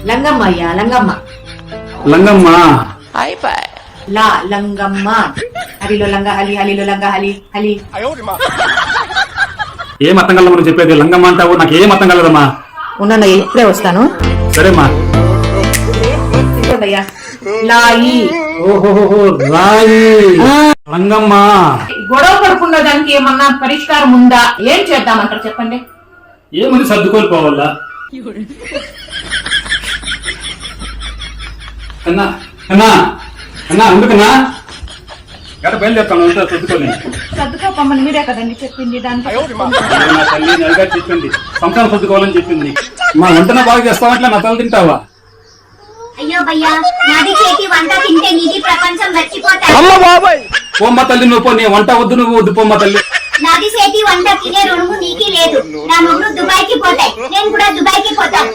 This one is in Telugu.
లంగమ్మ అయ్యా లంగమ్మ. లంగమ్మ లా లంగమ్మ. హలిలో లంగ హలి హలిలో లంగ హలి హలి. ఏం అర్థం కలదు మనం చెప్పేది. లంగమ్మ అంటావు, నాకు ఏం అర్థం కలదమ్మా. ఉన్నా ఇప్పుడే వస్తాను. సరేమ్మా. అయ్యా లాయి. ఓహో రాయి. లంగమ్మ. గొడవ పడుకున్న దానికి ఏమన్నా పరిష్కారం ఉందా? ఏం చేద్దామంటారు చెప్పండి. ఏమని సర్దుకోలిపోవాలా? అన్నా అన్నా అన్నా ఎందుకన్నా గడ బయలుదేరుతాను. సర్దుకోని సర్దుకోపమ్మని మీరే కదండి చెప్పింది. దానికి నా తల్లి నలుగా చెప్పింది సంసారం సర్దుకోవాలని చెప్పింది. మా వంటన బాగా చేస్తావంటే నా తల తింటావా? అయ్యో భయ్యా, నాది చేతి వంట తింటే నీది ప్రపంచం మర్చిపోతాయి. పోమ్మ తల్లి నువ్వు పో. నీ వంట వద్దు, నువ్వు వద్దు పోమ్మ తల్లి. నాది చేతి వంట తినే రుణము నీకి లేదు. నా మొగుడు దుబాయ్కి పోతాయి, నేను కూడా దుబాయ్కి పోతాను.